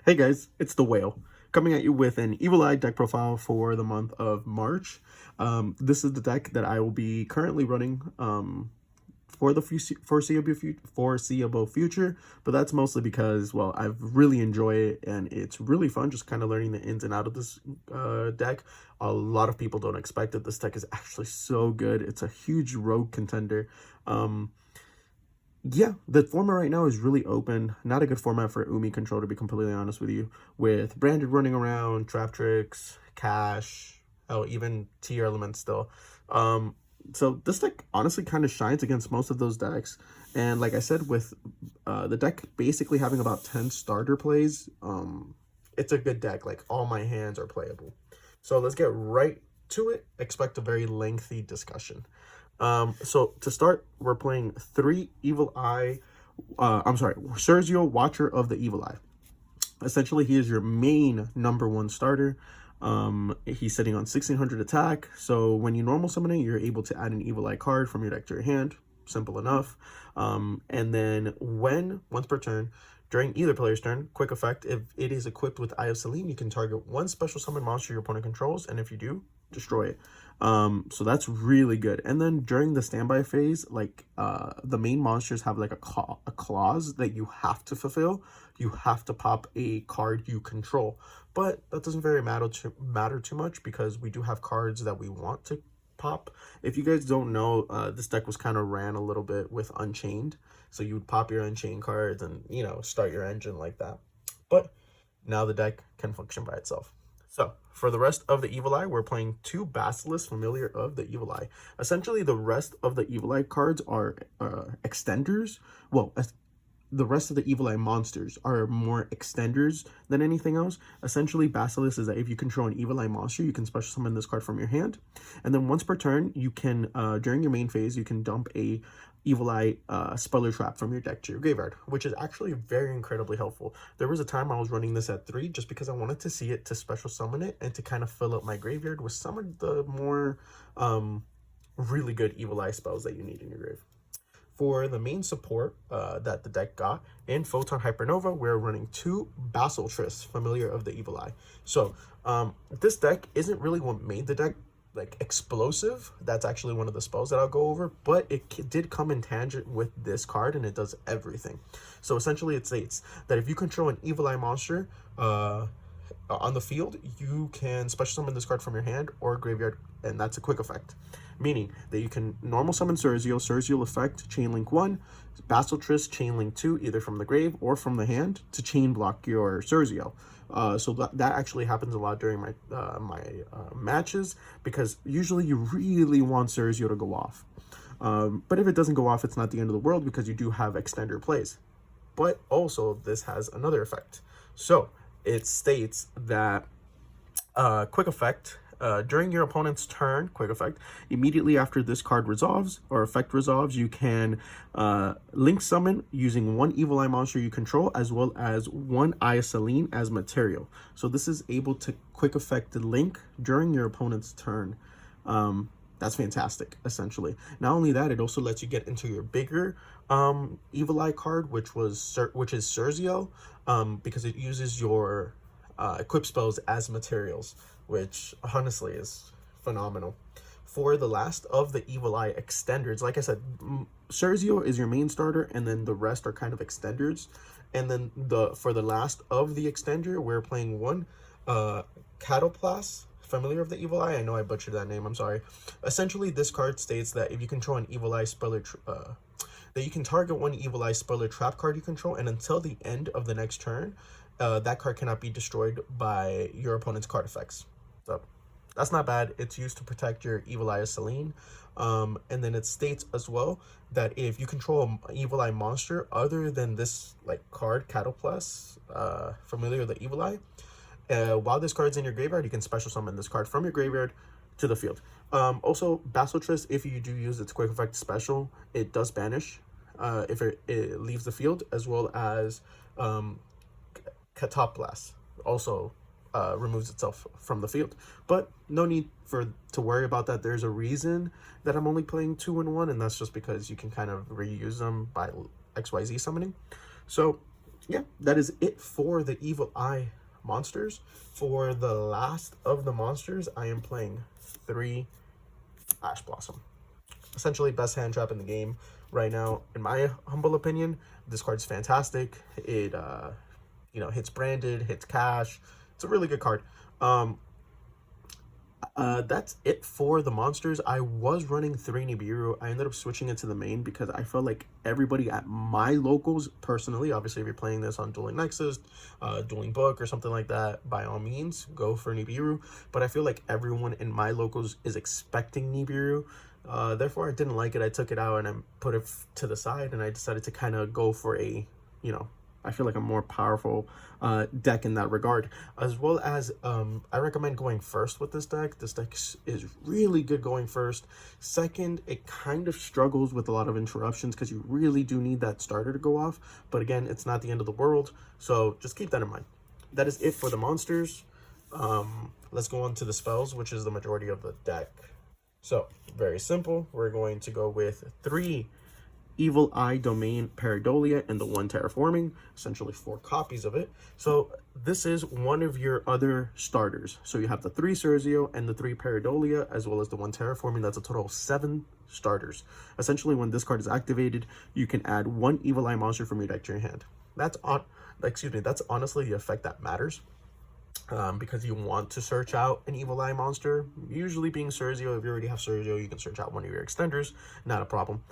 Hey guys, it's the Whale coming at you with an Evil Eye deck profile for the month of March. This is the deck that I will be currently running for the foreseeable future, but that's mostly because, well, I really enjoy it and it's really fun just kind of learning the ins and out of this deck. A lot of people don't expect it. This deck is actually so good. It's a huge rogue contender. Yeah, the format right now is really open. Not a good format for Umi control, to be completely honest with you. With Branded running around, Trap Tricks, Cash, oh, even T Element still. So this deck honestly kind of shines against most of those decks. And like I said, with the deck basically having about 10 starter plays, it's a good deck. Like, all my hands are playable. So let's get right to it. Expect a very lengthy discussion. So to start, we're playing 3 Evil Eye. Sergio, Watcher of the Evil Eye. Essentially, he is your main #1 starter. He's sitting on 1600 attack. So when you normal summon it, you're able to add an Evil Eye card from your deck to your hand. Simple enough. And then once per turn, during either player's turn, quick effect, if it is equipped with Eye of Selene, you can target one special summon monster your opponent controls, and if you do, destroy it. So that's really good. And then during the standby phase, like the main monsters have like a clause that you have to fulfill. You have to pop a card you control, but that doesn't very matter too much because we do have cards that we want to pop. If you guys don't know, this deck was kind of ran a little bit with Unchained, so you would pop your Unchained cards and, you know, start your engine like that. But now the deck can function by itself. So for the rest of the Evil Eye, we're playing 2 Basilisk, Familiar of the Evil Eye. Essentially, the rest of the Evil Eye cards are extenders. Well, the rest of the Evil Eye monsters are more extenders than anything else. Essentially, Basilisk is that if you control an Evil Eye monster, you can special summon this card from your hand. And then once per turn, you can, during your main phase, you can dump a Evil Eye Speller Trap from your deck to your graveyard, which is actually very incredibly helpful. There was a time I was running this at 3 just because I wanted to see it to special summon it and to kind of fill up my graveyard with some of the more really good Evil Eye spells that you need in your grave. For the main support that the deck got, in Photon Hypernova, we're running 2 Basilisk, Familiar of the Evil Eye. So this deck isn't really what made the deck like explosive. That's actually one of the spells that I'll go over, but it did come in tangent with this card and it does everything. So essentially it states that if you control an Evil Eye monster on the field, you can special summon this card from your hand or graveyard, and that's a quick effect. Meaning that you can normal summon Sergio effect, Chainlink 1, Basilisk, Chainlink 2, either from the grave or from the hand to chain block your Sergio. So that actually happens a lot during my matches, because usually you really want Sergio to go off. But if it doesn't go off, it's not the end of the world because you do have extender plays. But also, this has another effect. So it states that quick effect, during your opponent's turn, quick effect, immediately after this card resolves or effect resolves, you can link summon using 1 Evil Eye monster you control as well as 1 Eye of Selene as material. So this is able to quick effect the link during your opponent's turn. That's fantastic, essentially. Not only that, it also lets you get into your bigger Evil Eye card, which is Sergio, because it uses your equip spells as materials, which honestly is phenomenal. For the last of the Evil Eye extenders, like I said, Sergio is your main starter, and then the rest are kind of extenders. And then for the last of the extender, we're playing 1 Cataplas, Familiar of the Evil Eye. I know I butchered that name, I'm sorry. Essentially, this card states that if you control an Evil Eye Speller, that you can target 1 Evil Eye Speller Trap card you control, and until the end of the next turn, that card cannot be destroyed by your opponent's card effects. So that's not bad. It's used to protect your Evil Eye of Selene. And then it states as well that if you control an Evil Eye monster other than this like card, Cataplas, Familiar of the Evil Eye, while this card's in your graveyard, you can special summon this card from your graveyard to the field. Also, Basilisk, if you do use its quick effect special, it does banish if it leaves the field, as well as Cataplas also removes itself from the field. But no need to worry about that. There's a reason that I'm only playing 2 in 1, and that's just because you can kind of reuse them by XYZ summoning. So yeah, that is it for the Evil Eye monsters. For the last of the monsters, I am playing 3 Ash Blossom. Essentially, best hand trap in the game right now, in my humble opinion. This card's fantastic. It, hits branded, hits cash. It's a really good card. That's it for the monsters. I was running 3 Nibiru. I ended up switching it to the main because I felt like everybody at my locals, personally, obviously if you're playing this on Dueling Nexus, Dueling Book or something like that, by all means, go for Nibiru. But I feel like everyone in my locals is expecting Nibiru. Therefore, I didn't like it. I took it out and I put it to the side, and I decided to kind of go for a, I feel like a more powerful deck in that regard, as well as I recommend going first with this deck. This deck is really good going first. Second, it kind of struggles with a lot of interruptions because you really do need that starter to go off, but again, it's not the end of the world, so just keep that in mind. That is it for the monsters. Let's go on to the spells, which is the majority of the deck. So very simple, we're going to go with 3 Evil Eye Domain Pareidolia and the 1 Terraforming, essentially 4 copies of it. So this is one of your other starters. So you have the 3 Cerzio and the 3 Pareidolia, as well as the 1 Terraforming. That's a total of 7 starters. Essentially, when this card is activated, you can add 1 Evil Eye monster from your deck to your hand. That's honestly the effect that matters. Because you want to search out an Evil Eye monster, usually being Cerzio. If you already have Cerzio, you can search out one of your extenders, not a problem.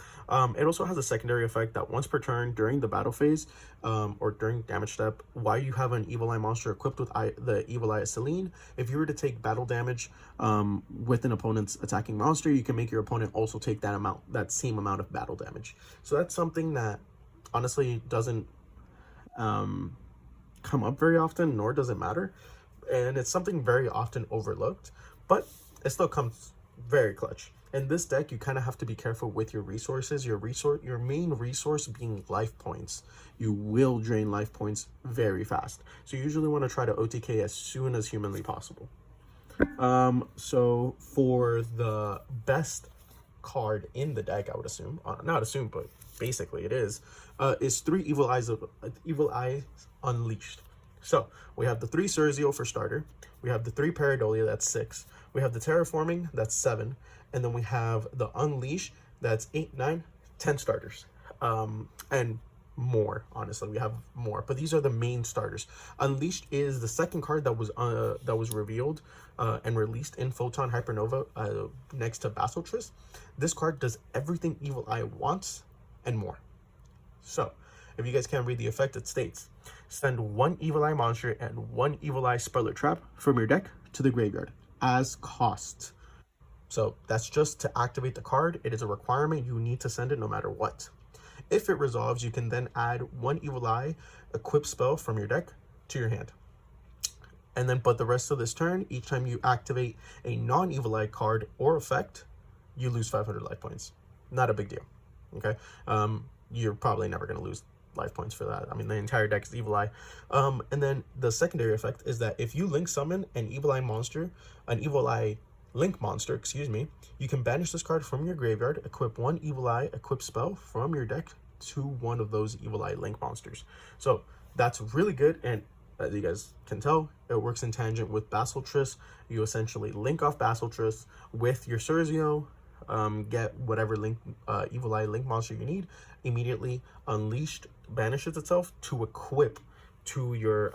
It also has a secondary effect that once per turn during the battle phase, or during damage step, while you have an Evil Eye monster equipped with the Evil Eye of Selene, if you were to take battle damage with an opponent's attacking monster, you can make your opponent also take that same amount of battle damage. So that's something that honestly doesn't come up very often, nor does it matter. And it's something very often overlooked, but it still comes very clutch. In this deck, you kind of have to be careful with your resources. Your main resource being life points. You will drain life points very fast. So you usually want to try to OTK as soon as humanly possible. So for the best card in the deck, I would assume, not assume, but basically it is 3 Evil Eyes Unleashed. So we have the 3 Cerzio for starter, we have the 3 Pareidolia, that's 6, we have the Terraforming, that's 7, and then we have the Unleash, that's 8, 9, 10 starters, and more. Honestly, we have more, but these are the main starters. Unleashed is the second card that was revealed and released in Photon Hypernova next to Basilisk. This card does everything Evil Eye wants and more. So if you guys can't read the effect, it states, send 1 Evil Eye monster and 1 Evil Eye Speller Trap from your deck to the graveyard as cost. So that's just to activate the card. It is a requirement. You need to send it no matter what. If it resolves, you can then add 1 Evil Eye equip spell from your deck to your hand. And then, but the rest of this turn, each time you activate a non-Evil Eye card or effect, you lose 500 life points. Not a big deal, okay? You're probably never going to lose life points for that. I mean, the entire deck is Evil Eye. And then the secondary effect is that if you link summon an Evil Eye Link monster, you can banish this card from your graveyard, equip 1 Evil Eye equip spell from your deck to one of those Evil Eye Link monsters. So that's really good, and as you guys can tell, it works in tangent with Basilisk. You essentially link off Basilisk with your Cerzio, get whatever Evil Eye Link monster you need, immediately Unleashed banishes itself to equip to your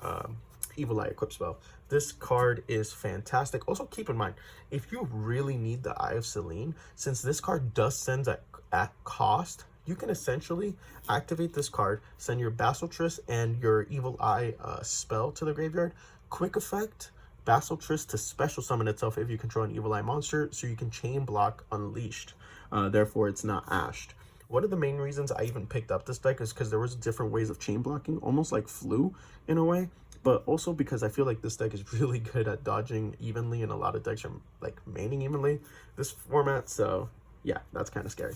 Evil Eye equip spell. This card is fantastic. Also, keep in mind, if you really need the Eye of Selene, since this card does send at cost, you can essentially activate this card, send your Basilisk and your Evil Eye spell to the graveyard. Quick effect, Basilisk to special summon itself if you control an Evil Eye monster, so you can chain block Unleashed. Therefore, it's not ashed. One of the main reasons I even picked up this deck is because there was different ways of chain blocking, almost like Flu in a way, but also because I feel like this deck is really good at dodging evenly, and a lot of decks are like maining evenly this format. So yeah, that's kind of scary.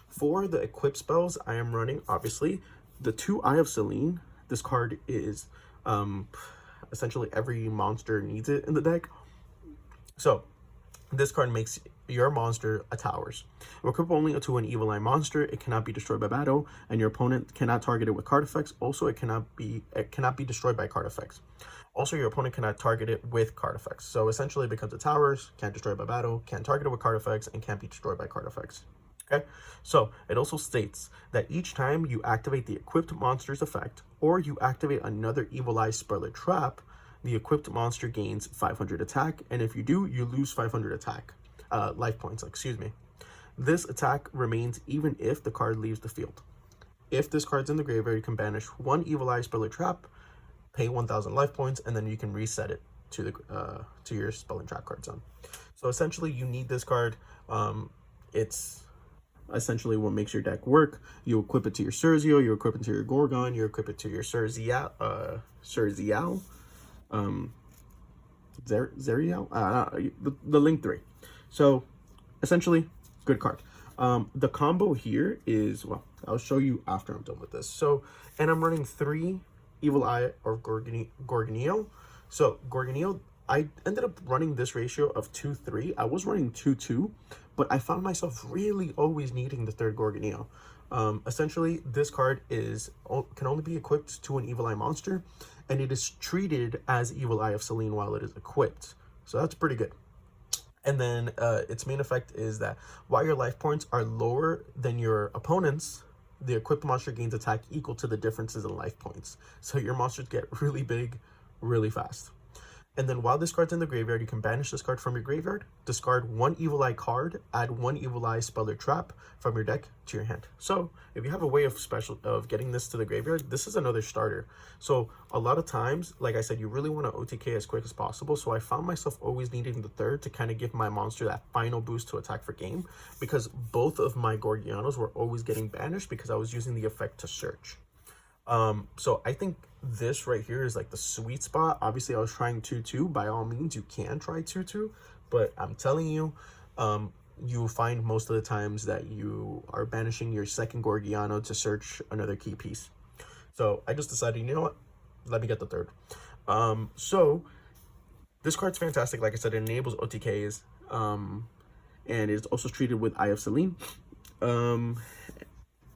For the equip spells, I am running, obviously, the 2 Eye of Selene. This card is essentially every monster needs it in the deck. So this card makes your monster a towers. Equip only to an Evil Eye monster. It cannot be destroyed by battle, and your opponent cannot target it with card effects. Also, it cannot be destroyed by card effects. Also, your opponent cannot target it with card effects. So essentially, it becomes a towers, can't destroy it by battle, can't target it with card effects, and can't be destroyed by card effects. Okay, so it also states that each time you activate the equipped monster's effect, or you activate another Evil Eye spell or trap, the equipped monster gains 500 attack, and if you do, you lose 500 attack, life points, excuse me. This attack remains even if the card leaves the field. If this card's in the graveyard, you can banish one Evil Eye spell or trap, pay 1,000 life points, and then you can reset it to the to your spell and trap card zone. So essentially, you need this card. It's essentially what makes your deck work. You equip it to your Cerzio, you equip it to your Gorgon, you equip it to your Zerial, the Link 3. So essentially, good card. The combo here is, well, I'll show you after I'm done with this. So, and I'm running 3 Evil Eye or Gorgonio. So Gorgonio, I ended up running this ratio of 2-3. I was running 2-2, but I found myself really always needing the 3rd Gorgonio. Essentially, this card can only be equipped to an Evil Eye monster, and it is treated as Evil Eye of Selene while it is equipped. So that's pretty good. And then its main effect is that while your life points are lower than your opponent's, the equipped monster gains attack equal to the differences in life points. So your monsters get really big really fast. And then while this card's in the graveyard, you can banish this card from your graveyard, discard 1 Evil Eye card, add 1 Evil Eye spell or trap from your deck to your hand. So if you have a way of getting this to the graveyard, this is another starter. So a lot of times, like I said, you really want to OTK as quick as possible. So I found myself always needing the 3rd to kind of give my monster that final boost to attack for game, because both of my Gorgianos were always getting banished because I was using the effect to search. So I think this right here is like the sweet spot. Obviously, I was trying 2-2. By all means, you can try 2-2, but I'm telling you, you find most of the times that you are banishing your 2nd Gorgiano to search another key piece. So I just decided, you know what? Let me get the 3rd. So this card's fantastic. Like I said, it enables OTKs, and it's also treated with Eye of Selene.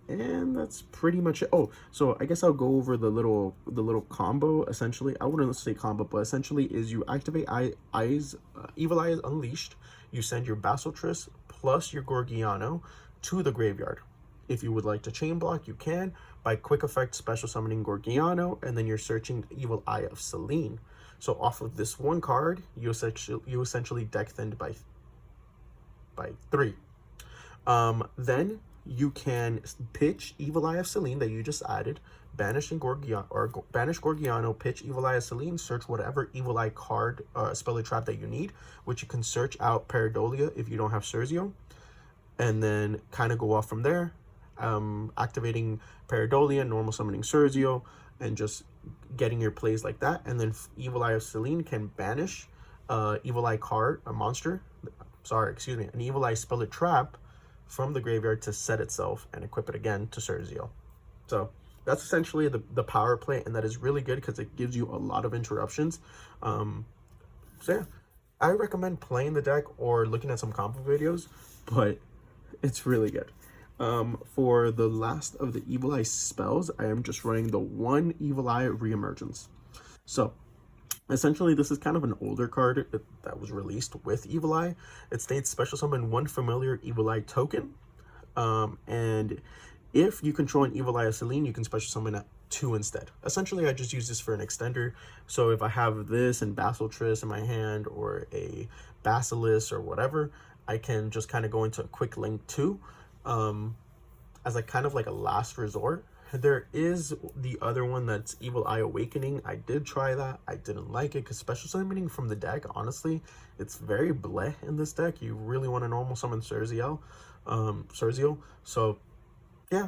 And that's pretty much it. Oh, so I guess I'll go over the little combo. Essentially, I wouldn't say combo, but essentially is you activate Evil Eye is Unleashed. You send your Basilisk plus your Gorgiano to the graveyard. If you would like to chain block, you can by quick effect special summoning Gorgiano, and then you're searching Evil Eye of Selene. So off of this one card, you essentially deck thinned by 3. Then you can pitch Evil Eye of Selene that you just added, banish Gorgiano, pitch Evil Eye of Selene, search whatever Evil Eye card, spell or trap that you need, which you can search out Pareidolia if you don't have Cerzio, and then kind of go off from there, activating Pareidolia, normal summoning Cerzio, and just getting your plays like that. And then Evil Eye of Selene can banish Evil Eye card, an Evil Eye spell or trap from the graveyard to set itself and equip it again to Cerzio. So that's essentially the power play, and that is really good because it gives you a lot of interruptions. So yeah, I recommend playing the deck or looking at some combo videos, but it's really good. For the last of the Evil Eye spells, I am just running the 1 Evil Eye Reemergence. So essentially, this is kind of an older card that was released with Evil Eye. It states special summon 1 familiar Evil Eye token. And if you control an Evil Eye of Selene, you can special summon 2 instead. Essentially, I just use this for an extender. So if I have this and Basilisk in my hand, or a Basilisk or whatever, I can just kind of go into a quick link 2 as kind of like a last resort. There is the other one that's Evil Eye Awakening. I did try that. I didn't like it because special summoning from the deck, honestly, it's very bleh in this deck. You really want to normal summon Cerzio. So yeah,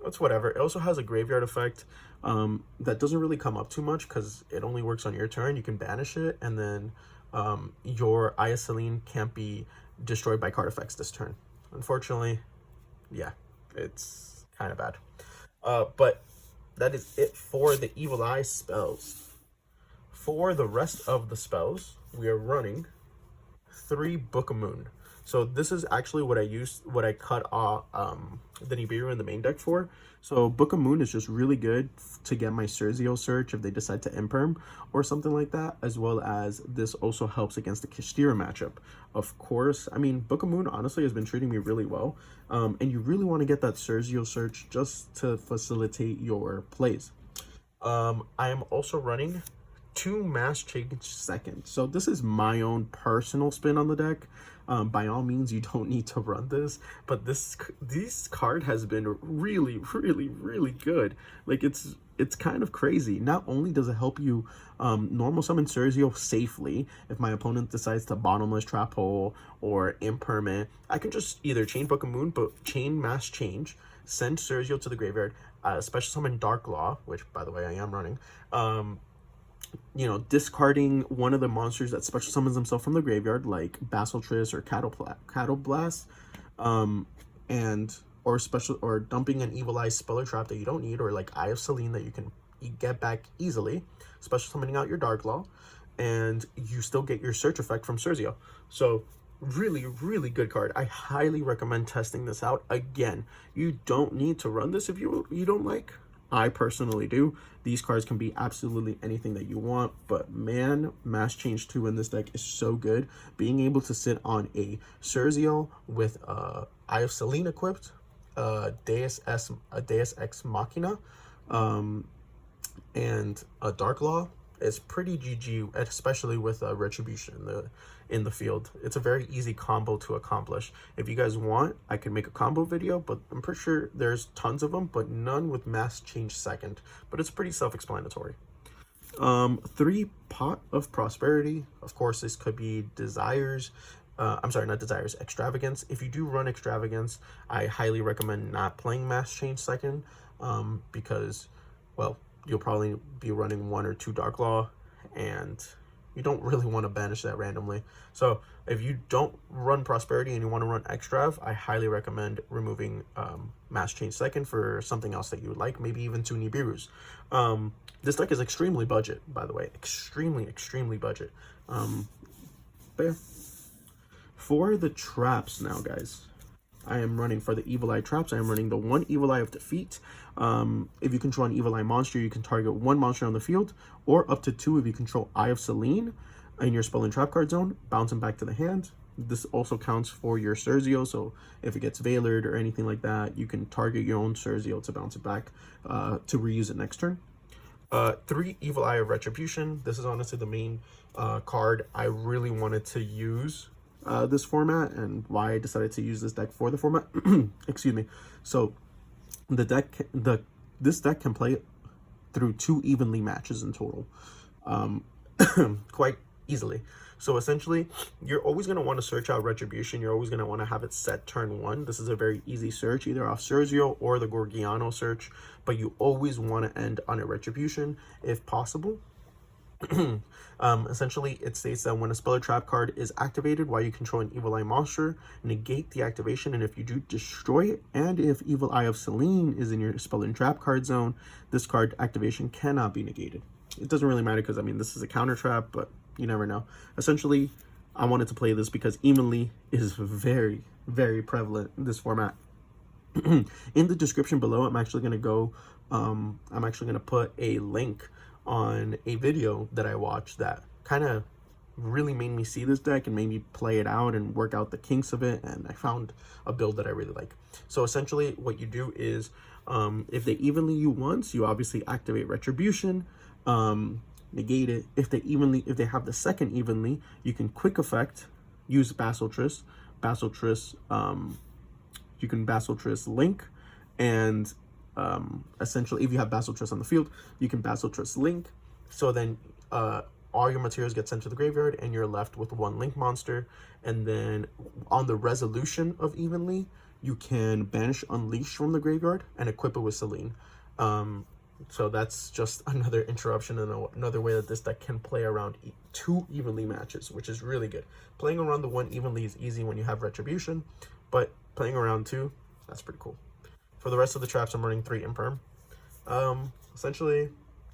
it's whatever. It also has a graveyard effect that doesn't really come up too much because it only works on your turn. You can banish it, and then your Eye of Selene can't be destroyed by card effects this turn. Unfortunately, yeah, it's kind of bad. But that is it for the Evil Eye spells. For the rest of the spells, we are running 3 Book of Moon. So this is actually what I cut off the Nibiru in the main deck for. So Book of Moon is just really good to get my Cerzio search if they decide to imperm or something like that, as well as this also helps against the Kistira matchup. Of course, I mean, Book of Moon honestly has been treating me really well, and you really want to get that Cerzio search just to facilitate your plays. I am also running 2 Mass Change Seconds. So this is my own personal spin on the deck. By all means, you don't need to run this, but this card has been really, really, really good. Like it's kind of crazy. Not only does it help you normal summon Cerzio safely if my opponent decides to bottomless trap hole or impermanent, I can just either chain Book of Moon, but chain Mass Change, send Cerzio to the graveyard, special summon Dark Law, which by the way I am running. You know, discarding one of the monsters that special summons himself from the graveyard, like Basiltris or Cattle Blast, and or dumping an Evil Eye Speller Trap that you don't need, or like Eye of Selene that you can get back easily, special summoning out your Dark Law, and you still get your search effect from Cerzio. So really, really good card. I highly recommend testing this out. Again, you don't need to run this if you don't like. I personally do. These cards can be absolutely anything that you want, but man, Mass Change 2 in this deck is so good. Being able to sit on a Cerzio with Eye of Selene equipped, Deus Ex Machina, and a Dark Law is pretty GG, especially with Retribution in the field. It's a very easy combo to accomplish. If you guys want, I can make a combo video, but I'm pretty sure there's tons of them, but none with Mass Change Second. But it's pretty self-explanatory. 3 Pot of Prosperity. Of course, this could be Desires. I'm sorry, not Desires, Extravagance. If you do run Extravagance, I highly recommend not playing Mass Change Second, because, well, you'll probably be running 1 or 2 Dark Law, and you don't really want to banish that randomly. So if you don't run Prosperity and you want to run Extrav, I highly recommend removing Mass Change Second for something else that you would like, maybe even 2 Nibirus. This deck is extremely budget, by the way, extremely budget. But yeah. For the traps now, guys, I am running for the Evil Eye traps. I am running the 1 Evil Eye of Defeat. If you control an Evil Eye monster, you can target 1 monster on the field, or up to 2 if you control Eye of Selene in your spell and trap card zone, bounce them back to the hand. This also counts for your Cerzio, so if it gets Veilered or anything like that, you can target your own Cerzio to bounce it back to reuse it next turn. 3 Evil Eye of Retribution. This is honestly the main card I really wanted to use this format, and why I decided to use this deck for the format. Excuse me. So this deck can play through 2 evenly matches in total, quite easily. So essentially, you're always going to want to search out Retribution. You're always going to want to have it set turn 1. This is a very easy search, either off Cerzio or the Gorgiano search, but you always want to end on a Retribution if possible. Essentially, it states that when a spell or trap card is activated while you control an Evil Eye monster, negate the activation, and if you do, destroy it. And if Evil Eye of Selene is in your spell and trap card zone, this card activation cannot be negated. It doesn't really matter because, I mean, this is a counter trap, but you never know. Essentially, I wanted to play this because Evenly is very, very prevalent in this format. In the description below, I'm actually going to put a link on a video that I watched that kind of really made me see this deck and made me play it out and work out the kinks of it, and I found a build that I really like. So essentially what you do is, if they evenly you once, you obviously activate Retribution, negate it. If they have the second evenly, you can quick effect, use Basiltris, you can Basiltris Link, and essentially, if you have Basiltris on the field, you can Basiltris Link. So then all your materials get sent to the graveyard, and you're left with 1 Link monster. And then on the resolution of Evenly, you can banish Unleash from the graveyard and equip it with Selene. So that's just another interruption and another way that this deck can play around 2 evenly matches, which is really good. Playing around the 1 evenly is easy when you have Retribution, but playing around 2, that's pretty cool. For the rest of the traps, I'm running 3 Imperm. Essentially,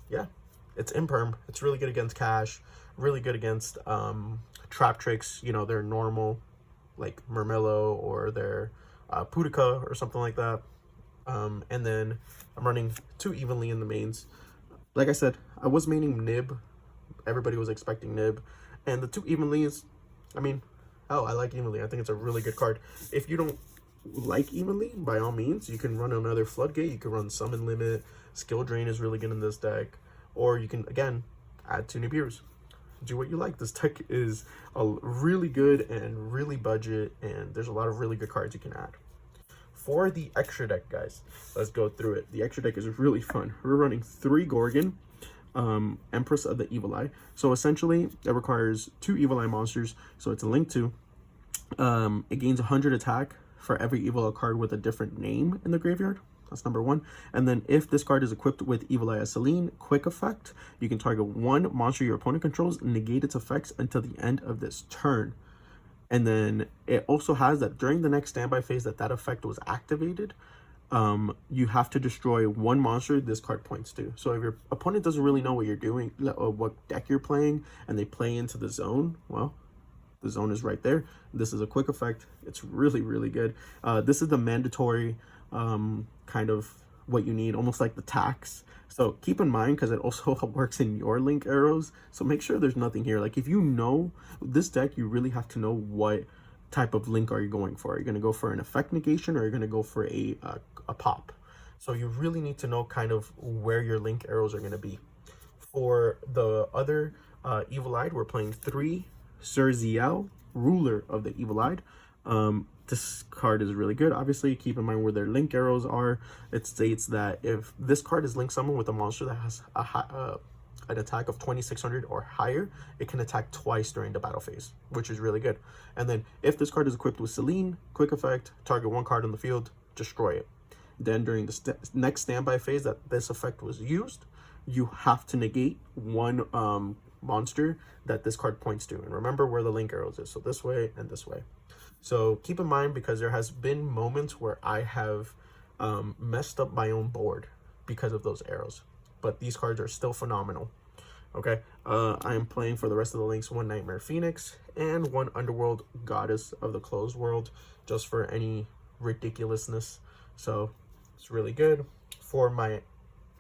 yeah, it's Imperm. It's really good against Cash, really good against Trap Tricks, you know, they're normal. like Murmillo or their Pudica or something like that. And then I'm running 2 Evenly in the mains. Like I said, I was maining Nib. Everybody was expecting Nib. And the 2 Evenlies, I mean, hell, I like Evenly. I think it's a really good card. If you don't like Evenly, by all means, you can run another Floodgate. You can run Summon Limit. Skill Drain is really good in this deck. Or you can, again, add 2 Nibiru's. Do what you like. This deck is a really good and really budget, and there's a lot of really good cards you can add. For the extra deck, guys, let's go through it. The extra deck is really fun. We're running 3 Gorgon, Empress of the Evil Eye. So essentially, it requires 2 Evil Eye monsters. So it's a link to. It gains 100 attack for every Evil Eye card with a different name in the graveyard. That's number 1. And then if this card is equipped with Evil Eye Selene, quick effect, you can target 1 monster your opponent controls and negate its effects until the end of this turn. And then it also has that during the next standby phase that effect was activated, you have to destroy 1 monster this card points to. So if your opponent doesn't really know what you're doing, or what deck you're playing, and they play into the zone, well, the zone is right there. This is a quick effect. It's really, really good. This is the mandatory kind of what you need, almost like the tax. So keep in mind, because it also works in your link arrows. So make sure there's nothing here. Like if you know this deck, you really have to know what type of link are you going for. Are you going to go for an effect negation, or are you going to go for a pop? So you really need to know kind of where your link arrows are going to be. For the other Evil-Eyed, we're playing 3 Surziel, Ruler of the Evil-Eyed. This card is really good. Obviously, keep in mind where their link arrows are. It states that if this card is linked someone with a monster that has an attack of 2600 or higher, it can attack twice during the battle phase, which is really good. And then if this card is equipped with Selene, quick effect, target 1 card on the field, destroy it. Then during the next standby phase that this effect was used, you have to negate 1 monster that this card points to. And remember where the link arrows is. So this way and this way. So keep in mind, because there has been moments where I have messed up my own board because of those arrows. But these cards are still phenomenal. Okay, I am playing for the rest of the links 1 Nightmare Phoenix and 1 Underworld Goddess of the Closed World, just for any ridiculousness. So it's really good. For my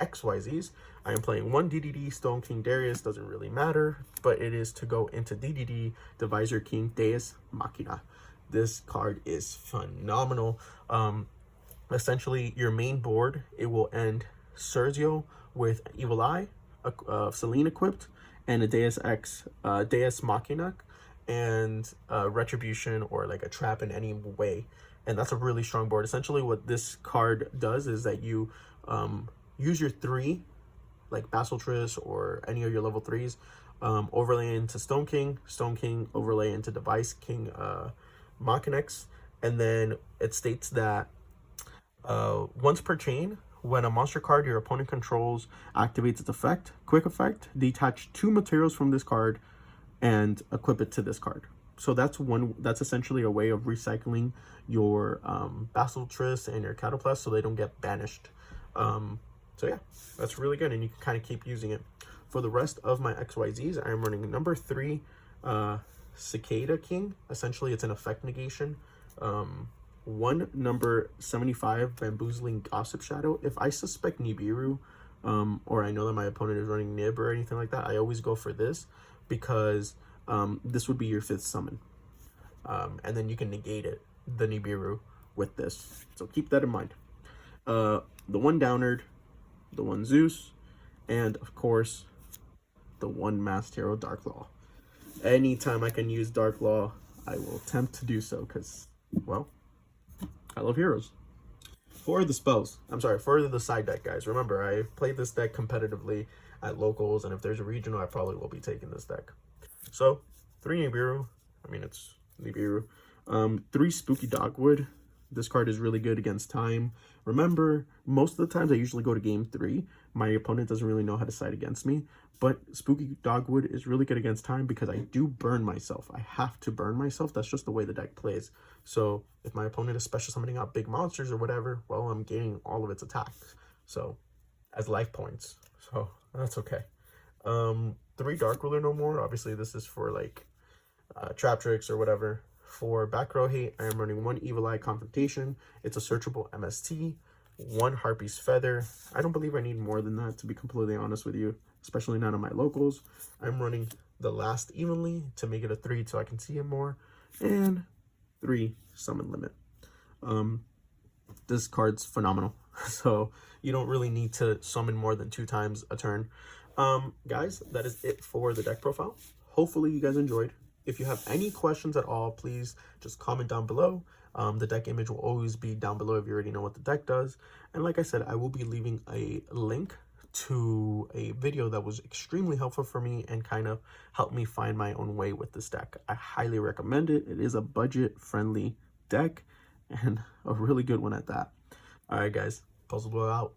XYZs, I am playing 1 DDD Stone King Darius, doesn't really matter, but it is to go into DDD Divisor King Deus Machina. This card is phenomenal. Essentially, your main board, it will end Sergio with Evil Eye, Selene equipped, and a Deus Machina, and Retribution, or like a trap in any way. And that's a really strong board. Essentially, what this card does is that you use your 3, like Basiltris or any of your level 3s, overlay into Stone King, overlay into Device King Machinex, and then it states that once per chain, when a monster card your opponent controls activates its effect, quick effect, detach 2 materials from this card and equip it to this card. So that's essentially a way of recycling your Basiltris and your Cataplast so they don't get banished. So yeah, that's really good, and you can kind of keep using it. For the rest of my XYZs, I am running number 3 Cicada King. Essentially, it's an effect negation. 1 number 75 Bamboozling Gossip Shadow. If I suspect Nibiru, or I know that my opponent is running Nib or anything like that, I always go for this, because this would be your 5th summon. And then you can negate it, the Nibiru, with this. So keep that in mind. The 1 Downard, the 1 Zeus, and of course, the 1 Masked Hero Darklaw. Anytime I can use Darklaw, I will attempt to do so, because, well, I love heroes. For the spells, for the side deck, guys, remember, I played this deck competitively at locals, and if there's a regional, I probably will be taking this deck. So, 3 Nibiru, it's Nibiru. 3 Spooky Dogwood. This card is really good against time. Remember, most of the times I usually go to game 3. My opponent doesn't really know how to side against me. But Spooky Dogwood is really good against time because I do burn myself. I have to burn myself. That's just the way the deck plays. So if my opponent is special summoning out big monsters or whatever, well, I'm gaining all of its attacks. So as life points. So that's okay. 3 Dark Ruler no more. Obviously, this is for like trap tricks or whatever. For back row hate, I am running 1 Evil Eye Confrontation. It's a searchable MST, 1 Harpy's Feather. I don't believe I need more than that, to be completely honest with you, especially not on my locals. I'm running the Last Evenly to make it a 3 so I can see him more, and 3 Summon Limit. This card's phenomenal, so you don't really need to summon more than 2 times a turn. Guys, that is it for the deck profile. Hopefully you guys enjoyed. If you have any questions at all, please just comment down below. The deck image will always be down below if you already know what the deck does. And like I said, I will be leaving a link to a video that was extremely helpful for me and kind of helped me find my own way with this deck. I highly recommend it. It is a budget-friendly deck and a really good one at that. All right, guys, Puzzle Boy out.